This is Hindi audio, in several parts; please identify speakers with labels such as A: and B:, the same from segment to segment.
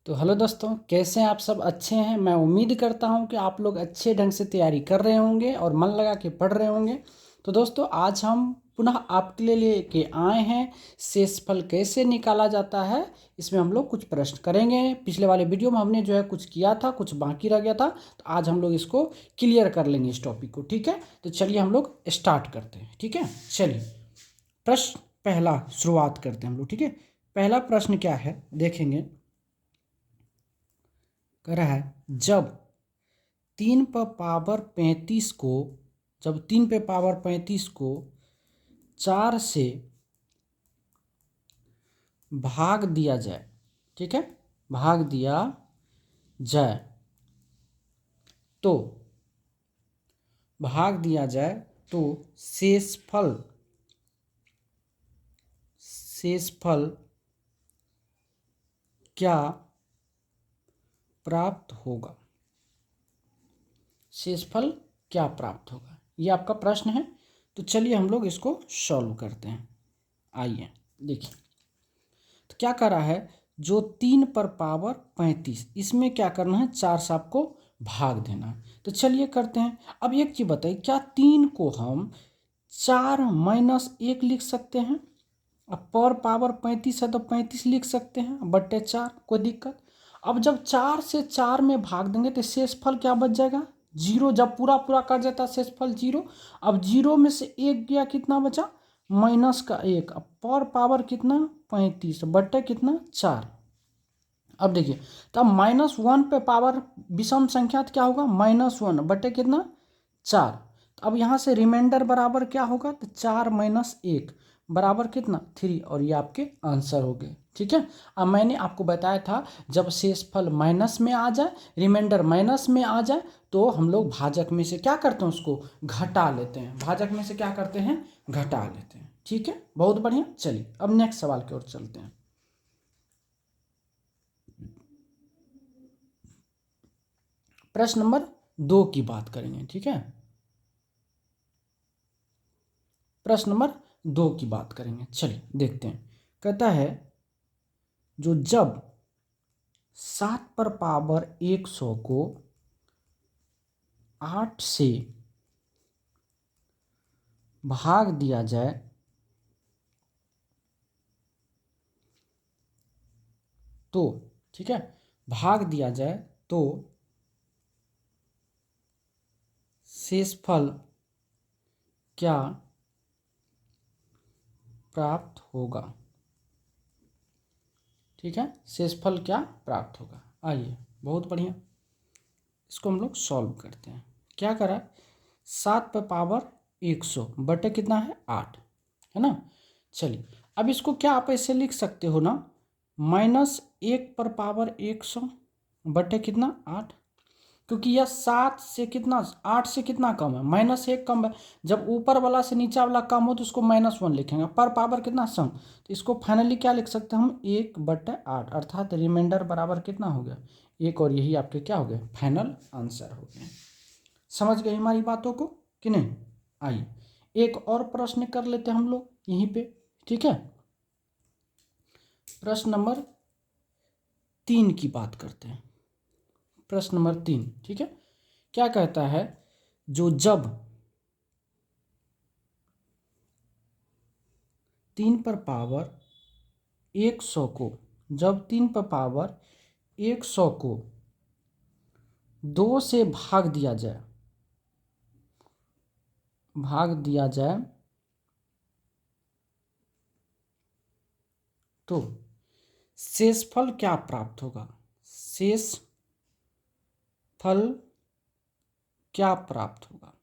A: तो हेलो दोस्तों, कैसे हैं आप सब? अच्छे हैं। मैं उम्मीद करता हूं कि आप लोग अच्छे ढंग से तैयारी कर रहे होंगे और मन लगा के पढ़ रहे होंगे। तो दोस्तों, आज हम पुनः आपके लिए लेके आए हैं शेषफल कैसे निकाला जाता है। इसमें हम लोग कुछ प्रश्न करेंगे। पिछले वाले वीडियो में हमने जो है कुछ किया था, कुछ बाकी रह गया था, तो आज हम लोग इसको क्लियर कर लेंगे इस टॉपिक को। ठीक है, तो चलिए हम लोग स्टार्ट करते हैं। ठीक है, चलिए प्रश्न पहला शुरुआत करते हैं हम लोग। ठीक है, पहला प्रश्न क्या है देखेंगे। कह रहा है जब 3 पे पावर 35 को जब 3 पे पावर 35 को 4 से भाग दिया जाए। ठीक है, भाग दिया जाए तो भाग दिया जाए तो शेषफल क्या प्राप्त होगा। शेषफल क्या प्राप्त होगा, ये आपका प्रश्न है। तो चलिए हम लोग इसको सॉल्व करते हैं। आइए देखिए, तो क्या कर रहा है, जो 3 पर पावर 35, इसमें क्या करना है, 4 से आपको भाग देना है। तो चलिए करते हैं। अब एक चीज़ बताइए, क्या 3 को हम 4 - 1 लिख सकते हैं? अब पर पावर 35 है तो 35 लिख सकते हैं बट्टे 4, कोई दिक्कत? अब जब 4 से 4 में भाग देंगे तो शेषफल क्या बच जाएगा? 0। जब पूरा पूरा कर जाता है शेषफल 0। अब 0 में से 1 गया, कितना बचा? -1। अब पर पावर कितना? 35 बट्टे कितना? 4। अब देखिए, तब -1 पे पावर विषम संख्या तो क्या होगा? -1 बटे कितना? 4। तो अब यहाँ से रिमाइंडर बराबर क्या होगा? तो 4 - 1 बराबर कितना? 3। और ये आपके आंसर हो गए। ठीक है, अब मैंने आपको बताया था जब शेषफल माइनस में आ जाए, रिमाइंडर माइनस में आ जाए, तो हम लोग भाजक में से क्या करते हैं, उसको घटा लेते हैं। भाजक में से क्या करते हैं? घटा लेते हैं। ठीक है, बहुत बढ़िया। चलिए अब नेक्स्ट सवाल की ओर चलते हैं। प्रश्न नंबर 2 की बात करेंगे। ठीक है, प्रश्न नंबर 2 की बात करेंगे। चलिए देखते हैं। कहता है जो जब 7 पर पावर 100 को 8 से भाग दिया जाए तो, ठीक है, भाग दिया जाए तो शेषफल क्या प्राप्त होगा। ठीक है, शेषफल क्या प्राप्त होगा। आइए, बहुत बढ़िया, इसको हम लोग सॉल्व करते हैं। क्या करा, 7 पर पावर 100 बटे कितना है? 8 है ना। चलिए, अब इसको क्या आप ऐसे लिख सकते हो ना, -1 पर पावर 100 बटे कितना? 8। क्योंकि यह 7 से कितना, 8 से कितना कम है? -1 कम है। जब ऊपर वाला से नीचा वाला कम हो तो उसको -1 लिखेंगे। पर पावर कितना? सम। तो इसको फाइनली क्या लिख सकते हैं हम? 1/8, अर्थात रिमाइंडर बराबर कितना हो गया? 1। और यही आपके क्या हो गए? फाइनल आंसर हो गए। समझ गए हमारी बातों को कि नहीं? आइए एक और प्रश्न कर लेते हैं हम लोग यहीं पे। ठीक है, प्रश्न नंबर 3 की बात करते हैं। प्रश्न नंबर 3, ठीक है, क्या कहता है, जो जब 3 पर पावर 100 को जब 3 पर पावर 100 को 2 से भाग दिया जाए तो शेषफल क्या प्राप्त होगा। शेषफल क्या प्राप्त होगा।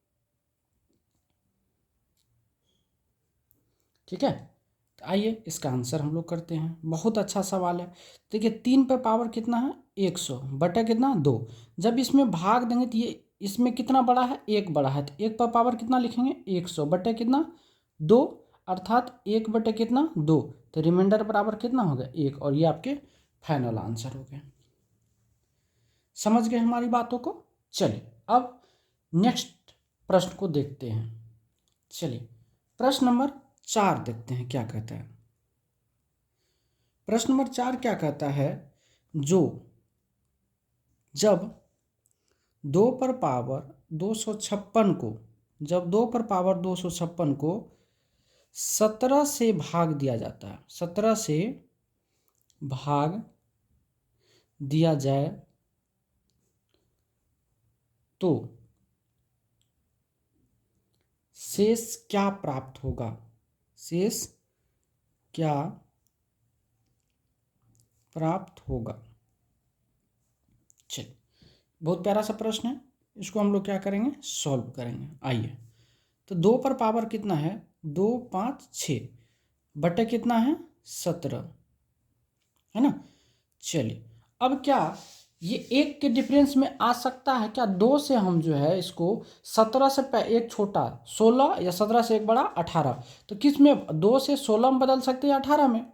A: ठीक है, तो आइए इसका आंसर हम लोग करते हैं। बहुत अच्छा सवाल है। देखिए, 3 पे पावर कितना है? 100 बटा कितना? 2। जब इसमें भाग देंगे तो ये इसमें कितना बड़ा है? 1 बड़ा है। तो 1 पर पावर कितना लिखेंगे? 100 बटे कितना? 2, अर्थात 1 बटे कितना? 2। तो रिमाइंडर बराबर कितना हो गया? 1। और ये आपके फाइनल आंसर हो गए। समझ गए हमारी बातों को? चलिए अब नेक्स्ट प्रश्न को देखते हैं। चलिए प्रश्न नंबर 4 देखते हैं क्या कहता है। प्रश्न नंबर 4 क्या कहता है, जो जब 2 पर पावर 256 को जब 2 पर पावर 256 को 17 से भाग दिया जाता है, 17 से भाग दिया जाए तो शेष क्या प्राप्त होगा? शेष क्या प्राप्त होगा? चलिए, बहुत प्यारा सा प्रश्न है, इसको हम लोग क्या करेंगे? सॉल्व करेंगे। आइए, तो 2 पर पावर कितना है? 2 5 6 बटे कितना है? 17, है ना। चलिए, अब क्या ये एक के डिफरेंस में आ सकता है क्या? 2 से हम जो है इसको 17 से एक छोटा 16 या 17 से एक बड़ा 18, तो किस में 2 से 16 में बदल सकते हैं, 18 में।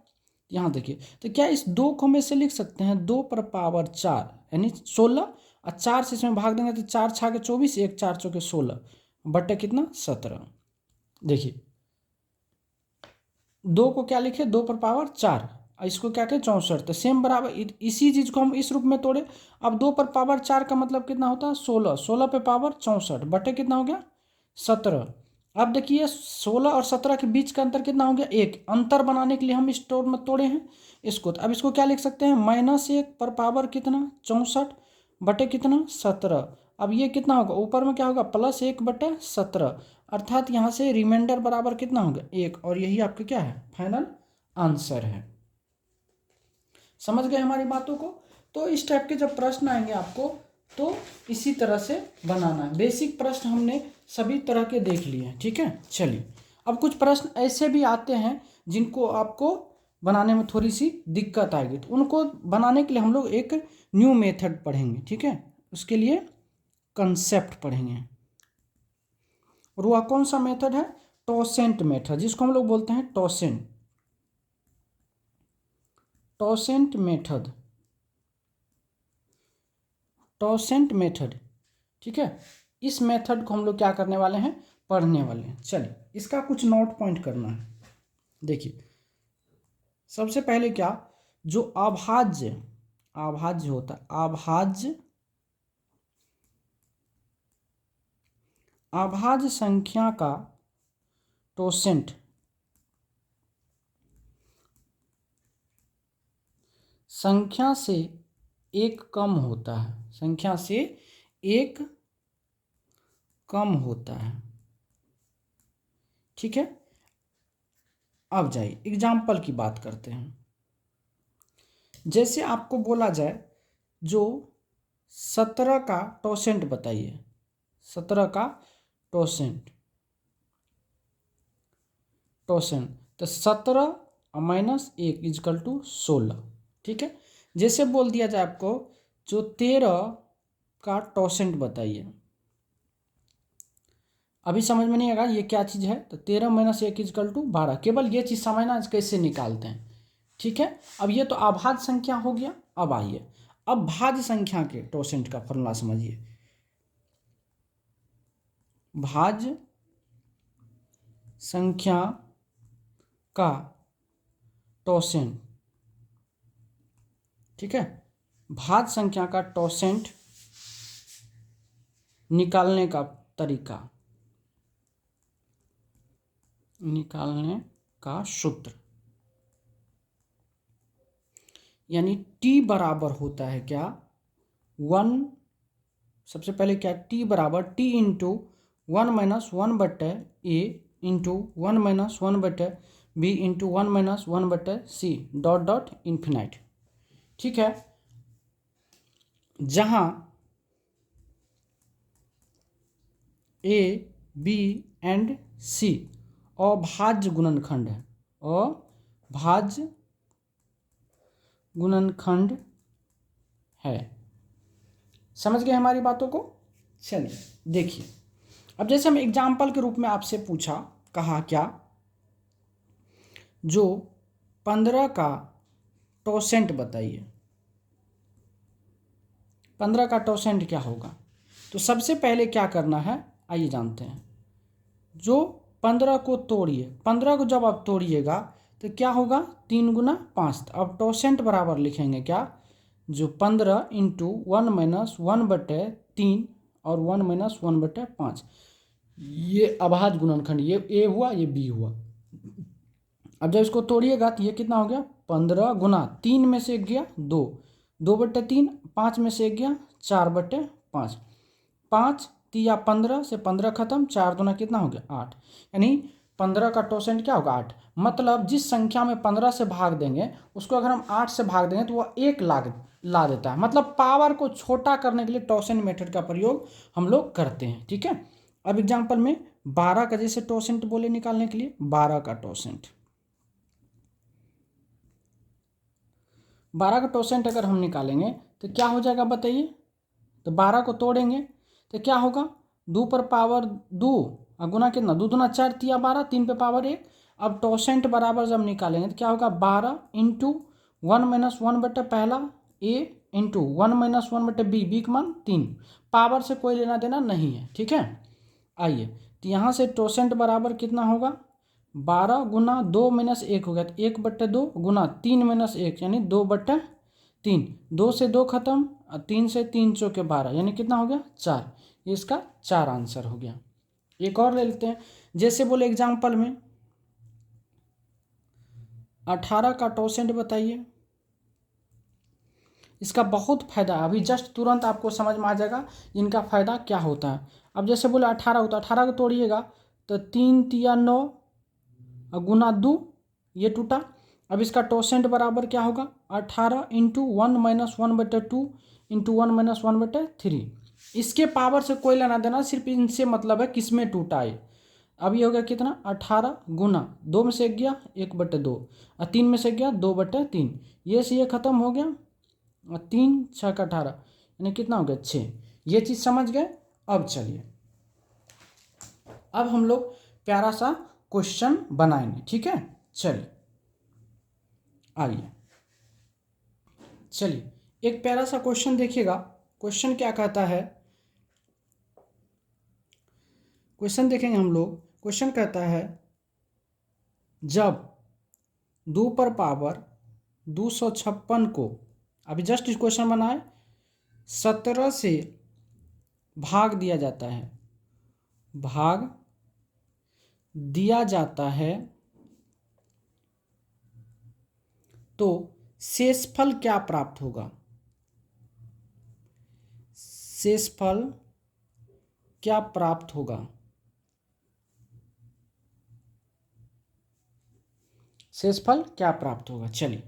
A: यहाँ देखिए, तो क्या इस 2 को हम ऐसे लिख सकते हैं 2 पर पावर 4 यानी 16 और 4 से इसमें भाग देंगे तो 4 6 के 24, 1 4 चौके 16 बटे कितना? 17। देखिए, 2 को क्या लिखे? 2 पर पावर 4, इसको क्या कहें? 64। तो सेम बराबर इसी चीज़ को हम इस रूप में तोड़े। अब 2 पर पावर 4 का मतलब कितना होता है? 16, 16 पे पावर 64 बटे कितना हो गया? 17। अब देखिए 16 और 17 के बीच का अंतर कितना हो गया? 1। अंतर बनाने के लिए हम इस तोड़ में तोड़े हैं इसको, तो अब इसको क्या लिख सकते हैं? -1 पर पावर कितना? 64 बटे कितना? 17। अब ये कितना होगा? ऊपर में क्या होगा? +1 बटे 17, अर्थात यहाँ से रिमाइंडर बराबर कितना होगा? 1। और यही आपका क्या है? फाइनल आंसर है। समझ गए हमारी बातों को? तो इस टाइप के जब प्रश्न आएंगे आपको तो इसी तरह से बनाना है। बेसिक प्रश्न हमने सभी तरह के देख लिए हैं, ठीक है। चलिए, अब कुछ प्रश्न ऐसे भी आते हैं जिनको आपको बनाने में थोड़ी सी दिक्कत आएगी, तो उनको बनाने के लिए हम लोग एक न्यू मेथड पढ़ेंगे, ठीक है। उसके लिए कंसेप्ट पढ़ेंगे, और वह कौन सा मेथड है? टॉसेंट मेथड, जिसको हम लोग बोलते हैं टॉसेंट मेथड, टॉसेंट मेथड, ठीक है। इस मेथड को हम लोग क्या करने वाले हैं? पढ़ने वाले हैं। चलिए, इसका कुछ नोट पॉइंट करना है। देखिए, सबसे पहले क्या, जो अभाज्य होता है, अभाज्य संख्या का टॉसेंट संख्या से एक कम होता है, संख्या से एक कम होता है, ठीक है। अब जाइए एग्जाम्पल की बात करते हैं। जैसे आपको बोला जाए जो 17 का टॉसेंट बताइए, 17 का टॉसेंट तो 17 -1 = 16, ठीक है। जैसे बोल दिया जाए आपको जो 13 का टॉसेंट बताइए, अभी समझ में नहीं आएगा ये क्या चीज़ है, तो 13 -1 = 12, केवल ये चीज़ समझना कैसे निकालते हैं, ठीक है। अब ये तो अभाज्य संख्या हो गया। अब आइए अब भाज्य संख्या के टॉसेंट का फॉर्मूला समझिए। भाज्य संख्या का टॉसेंट, ठीक है। भाज्य संख्या का टॉसेंट निकालने का तरीका, निकालने का सूत्र, यानी t बराबर होता है क्या? 1, सबसे पहले क्या, t बराबर t × 1 - 1 बटे a × 1 - 1 बटे b × 1 - 1 बटे c डॉट इन्फिनाइट, ठीक है। जहाँ a b एंड c अभाज्य गुणनखंड है, अभाज्य गुणनखंड है। समझ गए हमारी बातों को? चलिए देखिए, अब जैसे हम एग्जाम्पल के रूप में आपसे पूछा, कहा क्या, जो 15 का टॉसेंट बताइए, 15 का टॉसेंट क्या होगा? तो सबसे पहले क्या करना है आइए जानते हैं। जो 15 को तोड़िए, 15 को जब आप तोड़िएगा तो क्या होगा? 3 × 5। अब टॉसेंट बराबर लिखेंगे क्या? जो 15 इंटू 1-1/3 और 1-1/5, ये अभाज्य गुणनखंड, ये ए हुआ, ये बी हुआ। अब जब इसको तोड़िएगा तो ये कितना हो गया, 15 गुना 3 में से 1 गया 2, 2/3, 5 में से 1 गया 4/5, 5 तिया 15 से 15 खत्म, 4 दूना कितना हो गया 8, यानी 15 का टोसेंट क्या होगा 8। मतलब जिस संख्या में 15 से भाग देंगे उसको अगर हम 8 से भाग देंगे तो वह 1 ला देता है। मतलब पावर को छोटा करने के लिए टोसेंट मेथड का प्रयोग हम लोग करते हैं, ठीक है। अब एग्जाम्पल में 12 का जैसे टोसेंट बोले निकालने के लिए, 12 का टोसेंट, 12 का टोसेंट अगर हम निकालेंगे तो क्या हो जाएगा बताइए। तो 12 को तोड़ेंगे तो क्या होगा, 2 पर पावर 2 और गुना कितना, 2 दूना 4 तिया 12, 3 पे पावर 1। अब टोसेंट बराबर जब निकालेंगे तो क्या होगा, 12 इंटू 1-1 बटे पहला ए इंटू 1-1 बटे बी, बी का मान 3, पावर से कोई लेना देना नहीं है, ठीक है। आइए तो यहाँ से टोसेंट बराबर कितना होगा, 12 गुना 2-1 हो गया, तो 1/2 गुना 3-1 यानी 2/3, 2 से 2 खत्म, 3 से 3 चौके 12, यानी कितना हो गया 4। ये इसका 4 आंसर हो गया। एक और ले लेते हैं, जैसे बोले एग्जाम्पल में 18 का टोसेंट बताइए। इसका बहुत फायदा, अभी जस्ट तुरंत आपको समझ में आ जाएगा इनका फायदा क्या होता है। अब जैसे बोले 18 होता है, 18 को तोड़िएगा तो 3 तिया 9 और गुना 2, ये टूटा। अब इसका टोसेंट बराबर क्या होगा, 18 इंटू 1-1/2 इंटू 1-1/3। इसके पावर से कोई लेना देना, सिर्फ इनसे मतलब है किसमें टूटा है। अब ये हो गया कितना, 18 गुना 2 में से 1 गया 1/2 और 3 में से गया 2/3, ये से ये खत्म हो गया और 3 6 का 18, यानी कितना हो गया 6। ये चीज़ समझ गए। अब चलिए, अब हम लोग प्यारा सा क्वेश्चन बनाएंगे, ठीक है। चलिए आइए, चलिए एक प्यारा सा क्वेश्चन देखिएगा। क्वेश्चन क्या कहता है, क्वेश्चन देखेंगे हम लोग। क्वेश्चन कहता है जब 2 पर पावर 256 को, अभी जस्ट इस क्वेश्चन बनाए, 17 से भाग दिया जाता है, भाग दिया जाता है तो शेषफल क्या प्राप्त होगा, शेषफल क्या प्राप्त होगा, शेषफल क्या प्राप्त होगा। चलिए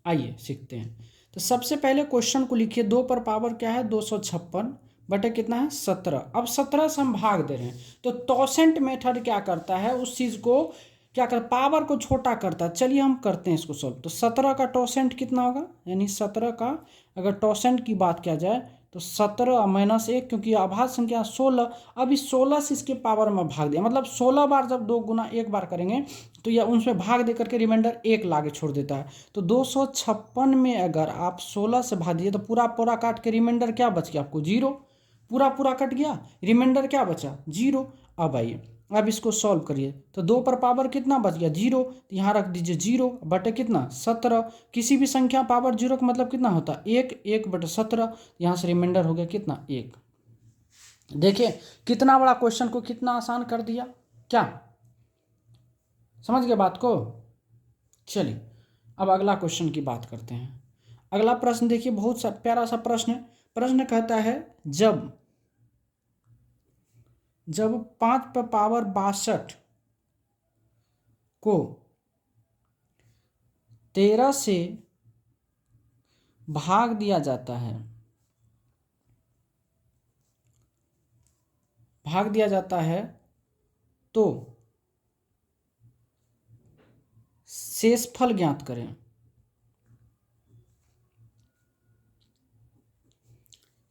A: आइए सीखते हैं। तो सबसे पहले क्वेश्चन को लिखिए, 2 पर पावर क्या है 256 बटे कितना है 17। अब 17 से हम भाग दे रहे हैं, तो टोसेंट मेथड क्या करता है, उस चीज़ को क्या कर, पावर को छोटा करता है। चलिए हम करते हैं इसको सॉल्व। तो 17 का टोसेंट कितना होगा, यानी 17 का अगर टोसेंट की बात किया जाए तो 17 - 1, क्योंकि अभाज्य संख्या 16। अब इस 16 से इसके पावर में भाग दिया, मतलब 16 बार जब 2 गुना 1 बार करेंगे तो यह उनमें भाग दे करके रिमाइंडर 1 लाके छोड़ देता है। तो 256 में अगर आप 16 से भाग दिए तो पूरा पूरा काट के रिमाइंडर क्या बच गया आपको, 0। पूरा पूरा कट गया, रिमाइंडर क्या बचा 0। अब आइए, अब इसको सॉल्व करिए। तो 2 पर पावर कितना बच गया 0, तो यहाँ रख दीजिए 0 बटे कितना 17। किसी भी संख्या पावर 0 का मतलब कितना होता है 1, 1/17। यहाँ से रिमाइंडर हो गया कितना 1। देखिए कितना बड़ा क्वेश्चन को कितना आसान कर दिया, क्या समझ गए बात को। चलिए अब अगला क्वेश्चन की बात करते हैं। अगला प्रश्न देखिए, बहुत सा प्यारा सा प्रश्न है। प्रश्न कहता है जब 5 पर पावर 62 को 13 से भाग दिया जाता है, भाग दिया जाता है तो शेषफल ज्ञात करें।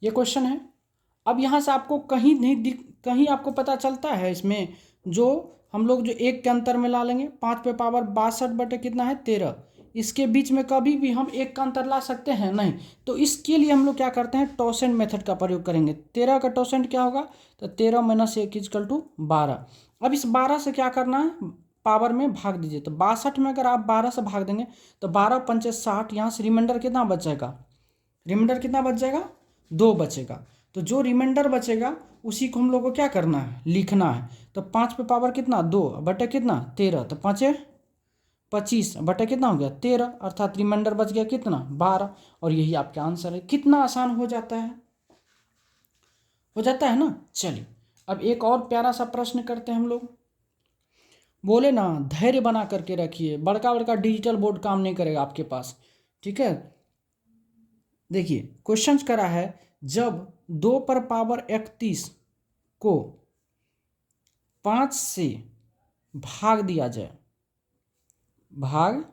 A: ये क्वेश्चन है। अब यहाँ से आपको कहीं नहीं कहीं आपको पता चलता है इसमें, जो हम लोग जो 1 के अंतर में ला लेंगे, 5 पे पावर 62 बटे कितना है 13, इसके बीच में कभी भी हम 1 का अंतर ला सकते हैं नहीं। तो इसके लिए हम लोग क्या करते हैं, टोसेंट मेथड का प्रयोग करेंगे। 13 का टोसेंट क्या होगा, तो 13 - 1 = 12। अब इस 12 से क्या करना है, पावर में भाग दीजिए। तो 62 में अगर आप 12 से भाग देंगे तो 12 पंचे 60, यहाँ से रिमाइंडर कितना बच जाएगा? रिमाइंडर कितना बच जाएगा? 2 बचेगा। तो जो रिमाइंडर बचेगा उसी को हम लोग को क्या करना है? लिखना है। तो 5 पे पावर कितना? 2 बटे कितना? 13। तो 5 25 बटे कितना हो गया? 13, अर्थात रिमाइंडर बच गया कितना? 12। और यही आपका आंसर है। कितना आसान हो जाता है, हो जाता है ना। चलिए अब एक और प्यारा सा प्रश्न करते हैं हम लोग। बोले ना, धैर्य बना करके रखिए, बड़का बड़का डिजिटल बोर्ड काम नहीं करेगा आपके पास, ठीक है। देखिए क्वेश्चन करा है, जब 2 पर पावर 31 को 5 से भाग दिया जाए, भाग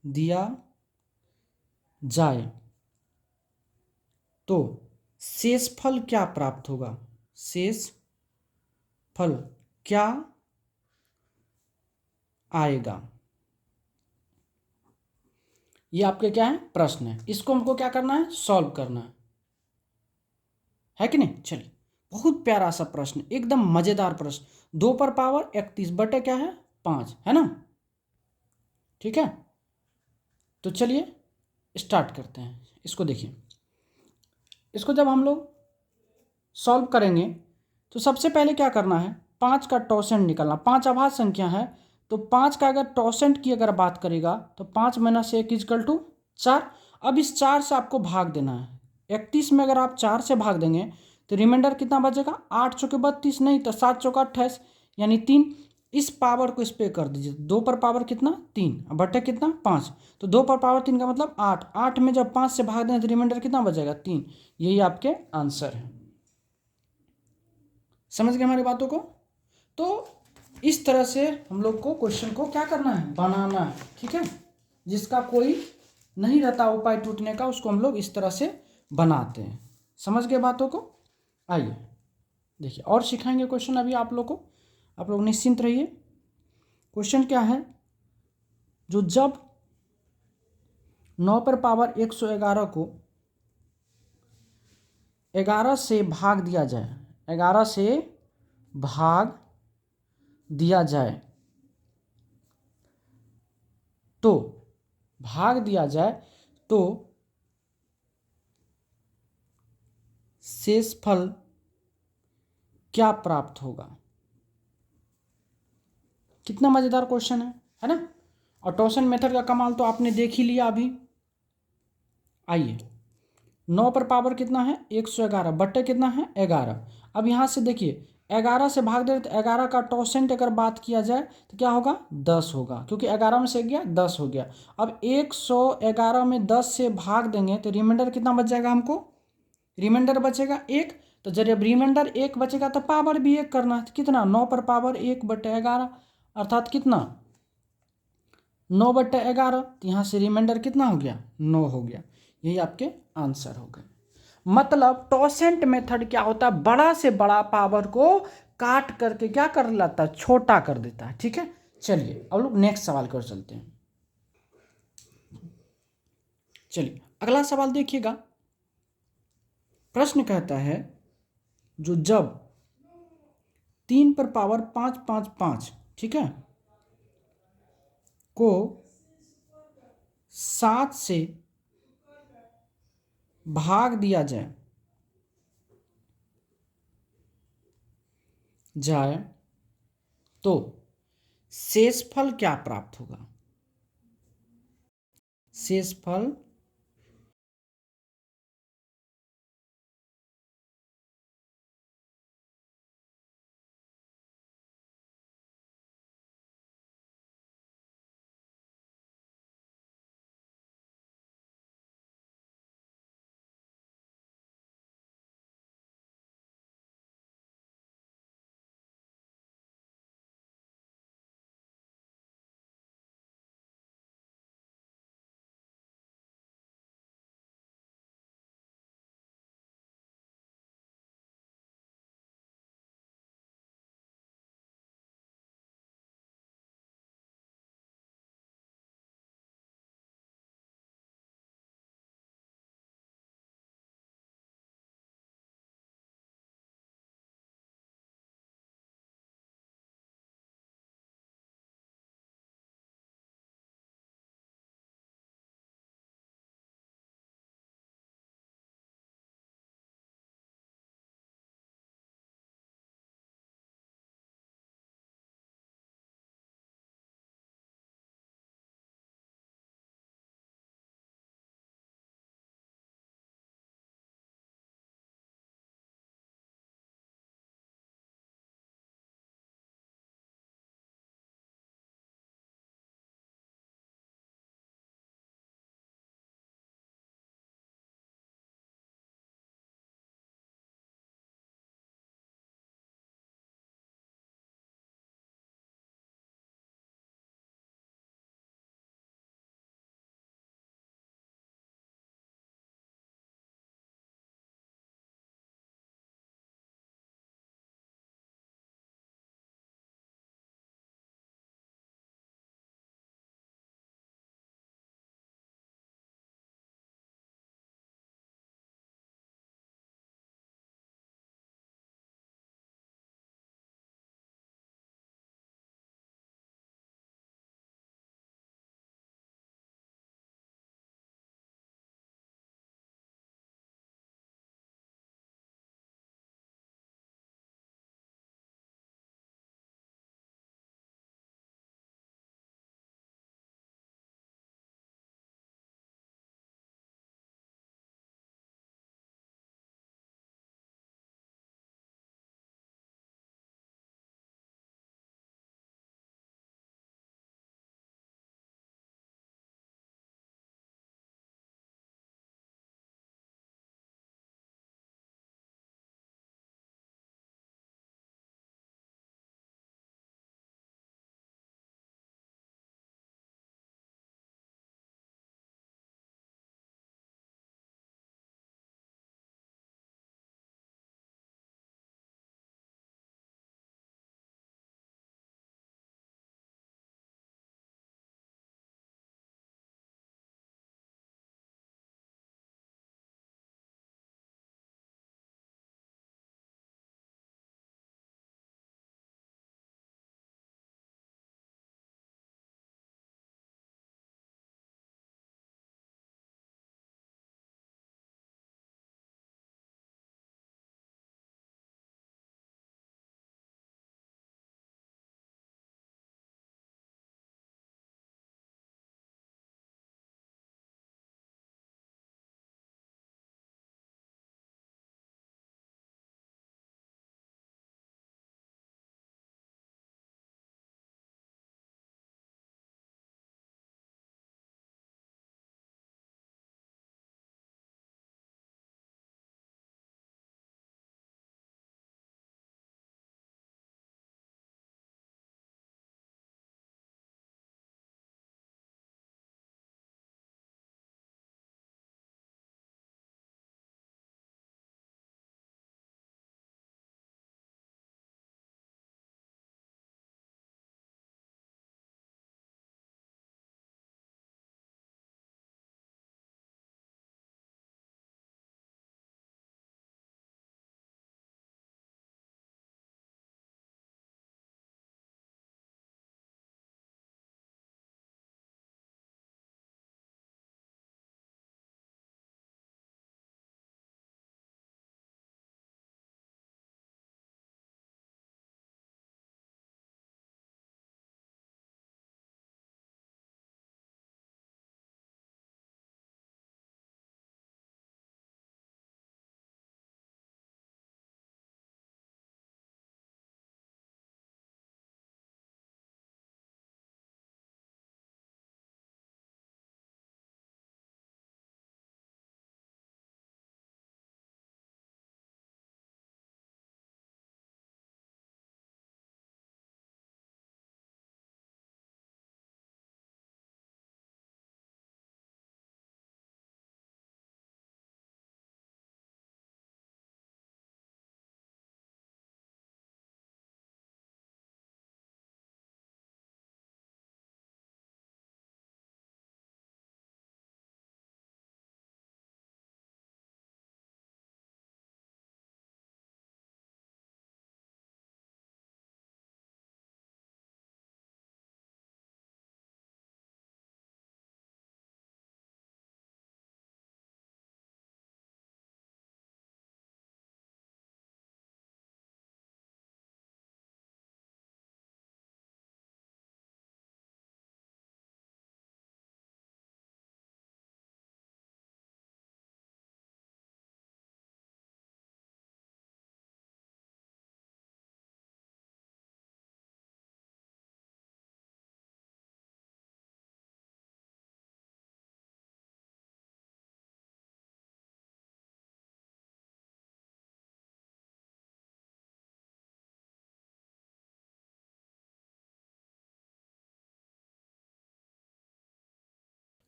A: दिया जाए तो शेषफल क्या प्राप्त होगा? शेष फल क्या आएगा? ये आपके क्या है? प्रश्न है। इसको हमको क्या करना है? सॉल्व करना है कि नहीं। चलिए बहुत प्यारा सा प्रश्न, एकदम मजेदार प्रश्न। 2 पर पावर 31 बटे क्या है? 5, है ना। ठीक है, तो चलिए स्टार्ट करते हैं। इसको देखिए, इसको जब हम लोग सॉल्व करेंगे तो सबसे पहले क्या करना है? 5 का टॉसेंट निकालना। 5 अभाज्य संख्या है, तो 5 का अगर टॉसेंट की अगर बात करेगा तो 5 माइनस 1 इजकल टू 4। अब इस 4 से आपको भाग देना है। 31 में अगर आप 4 से भाग देंगे तो रिमाइंडर कितना बचेगा? 8 चौके 32, नहीं तो 7 चौका 28, यानी 3। इस पावर को इस पे कर दीजिए। 2 पर पावर कितना? 3 बटे कितना? 5। तो 2 पर पावर 3 का मतलब 8। 8 में जब 5 से भाग दें तो रिमाइंडर कितना बचेगा? 3। यही आपके आंसर है। समझ गए हमारी बातों को? तो इस तरह से हम लोग को क्वेश्चन को क्या करना है? बनाना है, ठीक है। जिसका कोई नहीं रहता उपाय टूटने का, उसको हम लोग इस तरह से बनाते हैं। समझ गए बातों को? आइए देखिए और सिखाएंगे क्वेश्चन अभी आप लोग को। आप लोग निश्चिंत रहिए। क्वेश्चन क्या है? जो जब 9 पर पावर 111 को 11 से भाग दिया जाए, 11 से भाग दिया जाए तो भाग दिया जाए तो शेषफल क्या प्राप्त होगा? कितना मजेदार क्वेश्चन है ना। और टॉसन मेथड का कमाल तो आपने देख ही लिया अभी। आइए 9 पर पावर कितना है? 111 बट्टे कितना है? 11। अब यहाँ से देखिए 11 से भाग दे तो 11 का टॉसेंट अगर बात किया जाए तो क्या होगा? 10 होगा, क्योंकि 11 में से गया 10 हो गया। अब 111 में 10 से भाग देंगे तो रिमाइंडर कितना बच जाएगा हमको? रिमाइंडर बचेगा 1। तो जब रिमाइंडर 1 बचेगा तो पावर भी 1 करना है। तो कितना? 9 पर पावर 1 बटे 11, अर्थात कितना? 9 बटे 11। तो यहाँ से रिमाइंडर कितना हो गया? 9 हो गया। यही आपके आंसर हो गए। मतलब टॉसेंट मेथड क्या होता है? बड़ा से बड़ा पावर को काट करके क्या कर लाता है? छोटा कर देता है, ठीक है। चलिए अब लोग नेक्स्ट सवाल कर चलते हैं। चलिए अगला सवाल देखिएगा। प्रश्न कहता है, जो जब 3 पर पावर 555, ठीक है, को 7 से भाग दिया जाए तो शेषफल क्या प्राप्त होगा? शेषफल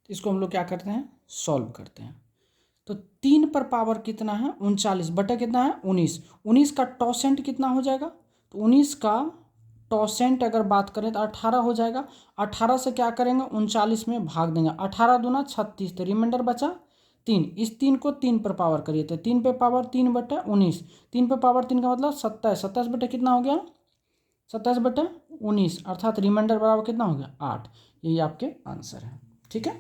A: तो इसको हम लोग क्या करते हैं, सॉल्व करते हैं। तो 3 पर पावर कितना है 39 बटा कितना है 19, 19 का टॉसेंट कितना हो जाएगा, तो 19 का टॉसेंट अगर बात करें तो 18 हो जाएगा। 18 से क्या करेंगे 39 में भाग देंगे, 18 दूना 36, तो रिमाइंडर बचा 3। इस 3 को 3 पर पावर करिए तो 3 पे पावर 3 बटे 19, 3 पे पावर 3 का मतलब 27, 27 बटे कितना हो गया 27 बटे 19, अर्थात रिमाइंडर बराबर कितना हो गया 8। यही आपके आंसर है। ठीक है,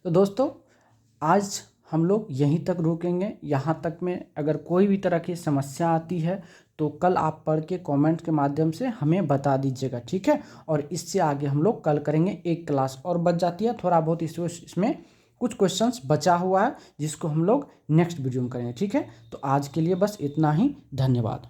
A: तो दोस्तों आज हम लोग यहीं तक रुकेंगे। यहाँ तक में अगर कोई भी तरह की समस्या आती है तो कल आप पढ़ के कमेंट के माध्यम से हमें बता दीजिएगा। ठीक है, और इससे आगे हम लोग कल करेंगे, एक क्लास और बच जाती है, थोड़ा बहुत इसमें कुछ क्वेश्चंस बचा हुआ है जिसको हम लोग नेक्स्ट वीडियो में करेंगे। ठीक है, तो आज के लिए बस इतना ही, धन्यवाद।